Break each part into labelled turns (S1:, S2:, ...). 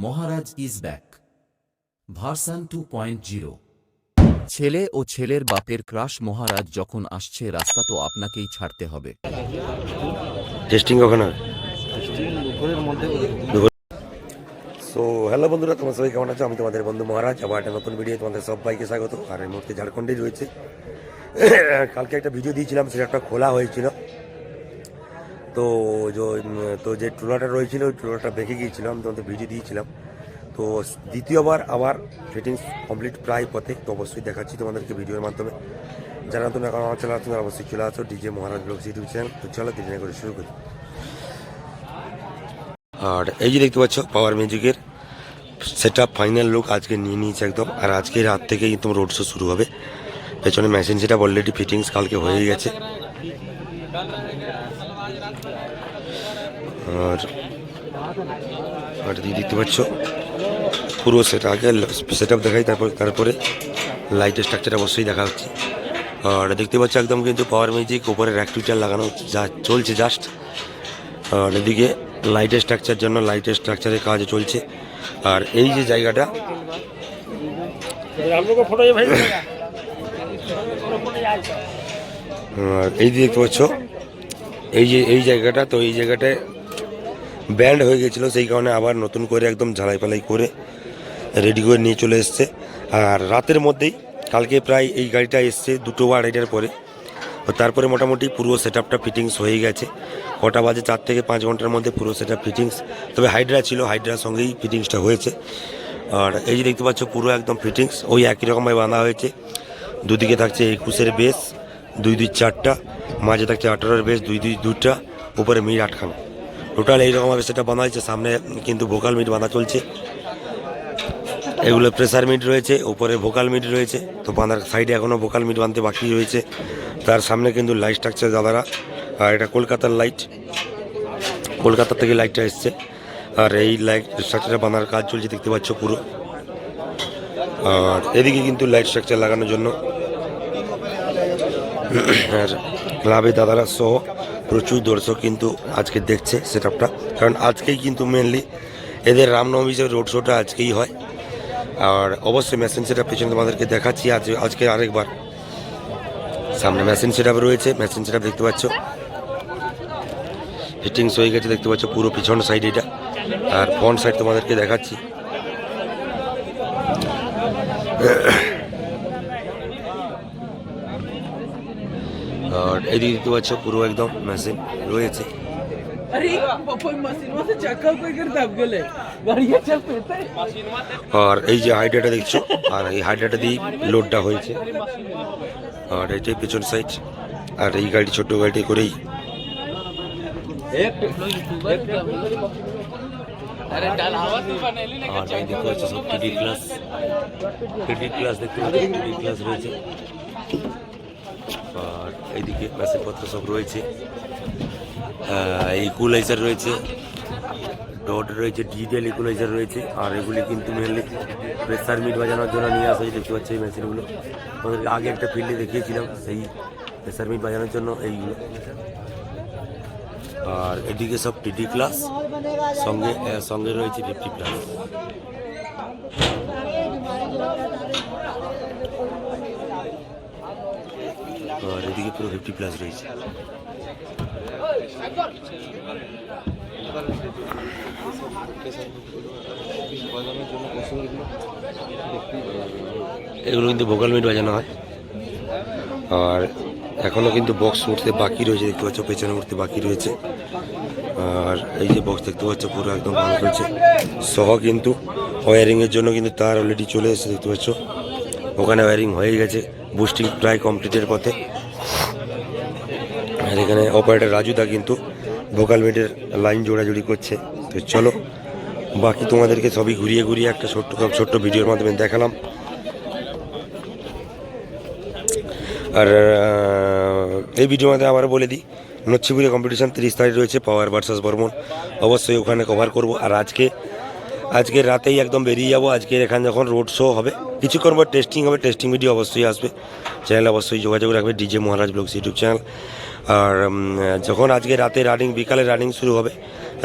S1: Maharaj is back version 2.0। ছেলে ও ছেলের বাপের ক্রাশ মহারাজ যখন আসছে রাস্তা তো আপনাকেই ছাড়তে হবে।
S2: টেস্টিং কখন হবে? সো হ্যালো বন্ধুরা, তোমার সবাই কেমন আছো? আমি তোমাদের বন্ধু মহারাজ, আবার একটা নতুন ভিডিও তোমাদের সবাইকে স্বাগত। আর এই মুহূর্তে ঝাড়খণ্ডেই রয়েছে। কালকে একটা ভিডিও দিয়েছিলাম, সেটা একটা খোলা হয়েছিল। তো যে ট্রলারটা রয়েছিল ওই ট্রলারটা বেঁকে গিয়েছিল, আমি তোমাদের ভিডিও দিয়েছিলাম। তো দ্বিতীয়বার আবার ফিটিংস কমপ্লিট প্রায় পথে, তো অবশ্যই দেখাচ্ছি তোমাদেরকে ভিডিওর মাধ্যমে। যারা নতুন এখন আমার চ্যানেল তোমরা অবশ্যই চলে আসো ডিজে মহারাজ ব্লগস ইউটিউব চ্যানেল। তো চলো দিনে করে শুরু করি। আর এই যে দেখতে পাচ্ছ পাওয়ার মিউজিকের সেটআপ ফাইনাল লুক আজকে নিয়ে নিয়েছে একদম। আর আজকে রাত থেকে কিন্তু রোড শো শুরু হবে। পেছনে মেশিন সেটআপ অলরেডি ফিটিংস কালকে হয়ে গেছে। আর দেখতে পাচ্ছ পুরো সেটা আগে সেটআপ দেখাই, তারপরে লাইটের স্ট্রাকচার অবশ্যই দেখা হচ্ছে। আর দেখতে পাচ্ছ একদম কিন্তু পাওয়ার মিউজিক উপরে অ্যাক্টিভিটার লাগানো যা চলছে জাস্ট। আর এদিকে লাইটের স্ট্রাকচার জন্য লাইটের স্ট্রাকচারের কাজ চলছে। আর এই যে জায়গাটা এই যে দেখতে পাচ্ছ এই জায়গাটা, তো এই জায়গাটায় ব্যান্ড হয়ে গেছিলো, সেই কারণে আবার নতুন করে একদম ঝালাই পালাই করে রেডি করে নিয়ে চলে এসছে। আর রাতের মধ্যেই কালকে প্রায় এই গাড়িটা এসছে 2টো বা 2:30টার পরে। তারপরে মোটামুটি পুরো সেটআপটা ফিটিংস হয়ে গেছে। কটা বাজে 4 থেকে 5 ঘন্টার মধ্যে পুরো সেটআপ ফিটিংস। তবে হাইড্রা ছিল, হাইড্রার সঙ্গেই ফিটিংসটা হয়েছে। আর এই যে দেখতে পাচ্ছ পুরো একদম ফিটিংস ওই একই রকমভাবে বাঁধা হয়েছে। দুদিকে থাকছে 21-এর বেস 2-2 4টা, মাঝে থাকছে 18-এর বেস 2-2 2টা, উপরে মিট 8খানা। টোটাল এইরকমভাবে সেটা বাঁধা হয়েছে। সামনে কিন্তু ভোকাল মিট বাঁধা চলছে। এগুলো প্রেসার মিট রয়েছে, উপরে ভোকাল মিট রয়েছে। তো বাঁধার সাইডে এখনও ভোকাল মিট বাঁধতে বাকি রয়েছে। তার সামনে কিন্তু লাইট স্ট্রাকচার দাদারা। আর এটা কলকাতার লাইট, কলকাতা থেকে লাইটটা এসছে। আর এই লাইট স্ট্রাকচারটা বাঁধার কাজ চলছে দেখতে পাচ্ছ পুরো। আর এদিকে কিন্তু লাইট স্ট্রাকচার লাগানোর জন্য আর ক্লাবে দাদারা সহ প্রচুর দর্শক কিন্তু আজকে দেখছে সেটআপটা। কারণ আজকেই কিন্তু মেনলি এদের রামনবমী যে রোড শোটা আজকেই হয়। আর অবশ্যই মেশিন সেটআপ পেছনে তোমাদেরকে দেখাচ্ছি আজকে আরেকবার। সামনে মেশিন সেটআপ রয়েছে, মেশিন সেটআপ দেখতে পাচ্ছ ফিটিংস হয়ে গেছে দেখতে পাচ্ছ পুরো পিছন সাইড এটা। আর ফ্রন্ট সাইড তোমাদেরকে দেখাচ্ছি। আর এদিকে দেখতে পাচ্ছ পুরো একদম মেশিন রয়েছে। আর এই যে হাইড্রাটা দেখছো, আর এই হাইড্রাটা দিয়ে লোডটা হয়েছে। আর এটাই পেছন সাইড। আর এই গাড়ি ছোট গাড়ি করেই আর এই দেখতে পাচ্ছ সব টিডি ক্লাস দেখতে পাচ্ছ, টিডি ক্লাস রয়েছে। আর এইদিকে মেশিনপত্র সব রয়েছে। ইকুয়ালাইজার রয়েছে, ডট রয়েছে, ডিজিটাল ইকুয়ালাইজার রয়েছে। আর এগুলি কিন্তু মেনলি প্রেসার মিট বাজানোর জন্য নিয়ে আসা হয়েছে দেখতে পাচ্ছি এই মেশিনগুলো। আমাদেরকে আগে একটা ফিল্ডে দেখিয়েছিলাম সেই প্রেসার মিট বাজানোর জন্য এইগুলো। আর এদিকে সব টিডি ক্লাস, সঙ্গে রয়েছে 50+। আর এদিকে পুরো 50+ রয়েছে। এগুলো কিন্তু ভোকাল মিট বাজানো হয়। আর এখনো কিন্তু বক্স উঠতে বাকি রয়েছে দেখতে পাচ্ছ, পেছনে উঠতে বাকি রয়েছে। আর এই যে বক্স দেখতে পাচ্ছ পুরো একদম ভালো চলছে সহ কিন্তু ওয়ারিংয়ের জন্য কিন্তু তার অলরেডি চলে এসেছে দেখতে পাচ্ছ। ওখানে ওয়ারিং হয়ে গেছে, বুস্টিং প্রায় কমপ্লিটের পথে। আর এখানে অপারেটর রাজুদা কিন্তু ভোকাল মিটের লাইন জোড়াজুড়ি করছে। তো চলো বাকি তোমাদেরকে সবই ঘুরিয়ে একটা ছোট্ট ভিডিওর মাধ্যমে দেখালাম। আর এই ভিডিওর মধ্যে আবার বলে দিই, নচ্ছিপুরে কম্পিটিশান 30 তারিখ রয়েছে, পাওয়ার ভার্সেস বর্মন। অবশ্যই ওখানে কভার করব। আর আজকে রাতেই একদম বেরিয়ে যাবো। আজকের এখানে যখন রোড শো হবে কিছুক্ষণ পর টেস্টিং হবে, টেস্টিং ভিডিও অবশ্যই আসবে। চ্যানেল অবশ্যই যোগাযোগ রাখবে ডিজে মহারাজ ব্লগস ইউটিউব চ্যানেল। আর যখন আজকে রাতে বিকালে রানিং শুরু হবে,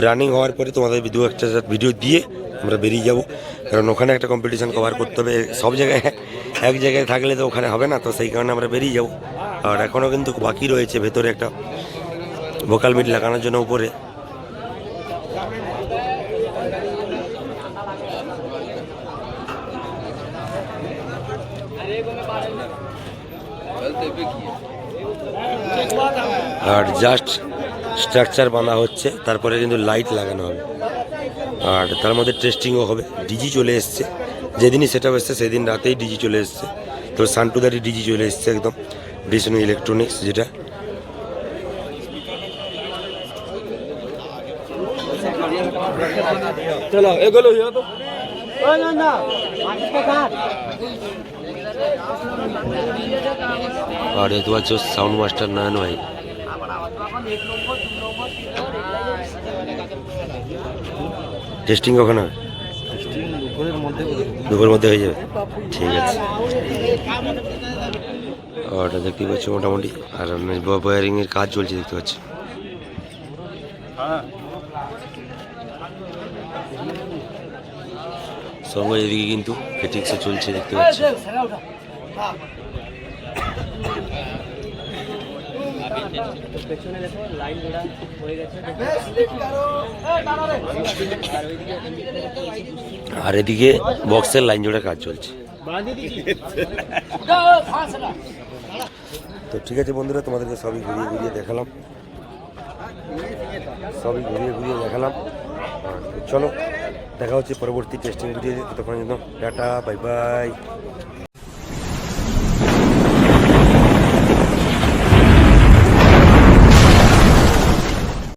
S2: রানিং হওয়ার পরে তোমাদের একটা ভিডিও দিয়ে আমরা বেরিয়ে যাব, কারণ ওখানে একটা কম্পিটিশান কভার করতে হবে। সব জায়গায় এক জায়গায় থাকলে তো ওখানে হবে না, তো সেই কারণে আমরা বেরিয়ে যাব। আর এখনও কিন্তু বাকি রয়েছে ভেতরে একটা ভোকাল মিট লাগানোর জন্য উপরে। আর জাস্ট স্ট্রাকচার বাঁধা হচ্ছে, তারপরে কিন্তু লাইট লাগানো হবে, আর তার মধ্যে টেস্টিংও হবে। ডিজি চলে এসছে, যেদিনই সেট আপ এসছে সেদিন রাতেই ডিজি চলে এসছে। তো সানটুদারি ডিজি চলে এসছে একদম, বিষ্ণু ইলেকট্রনিক্স যেটা।
S3: চলো এগুলো তো
S2: আর দেখতে পাচ্ছ সাউন্ড মাস্টার নয়ন ভাই। টেস্টিং কখন হবে? দুপুরের মধ্যে হয়ে যাবে, ঠিক আছে। ওটা দেখতে পাচ্ছি মোটামুটি, আর ওয়ারিং এর কাজ চলছে দেখতে পাচ্ছি। সঙ্গে এদিকে কিন্তু ফিটিংসে চলছে দেখতে পাচ্ছি। আর এদিকে বক্সের লাইন জোড়ার কাজ চলছে। তো ঠিক আছে বন্ধুরা, তোমাদেরকে সবই ঘুরিয়ে ঘুরিয়ে দেখালাম, চলো দেখা হচ্ছে পরবর্তী টেস্টিং ভিডিওতে। তখন টাটা, বাই বাই।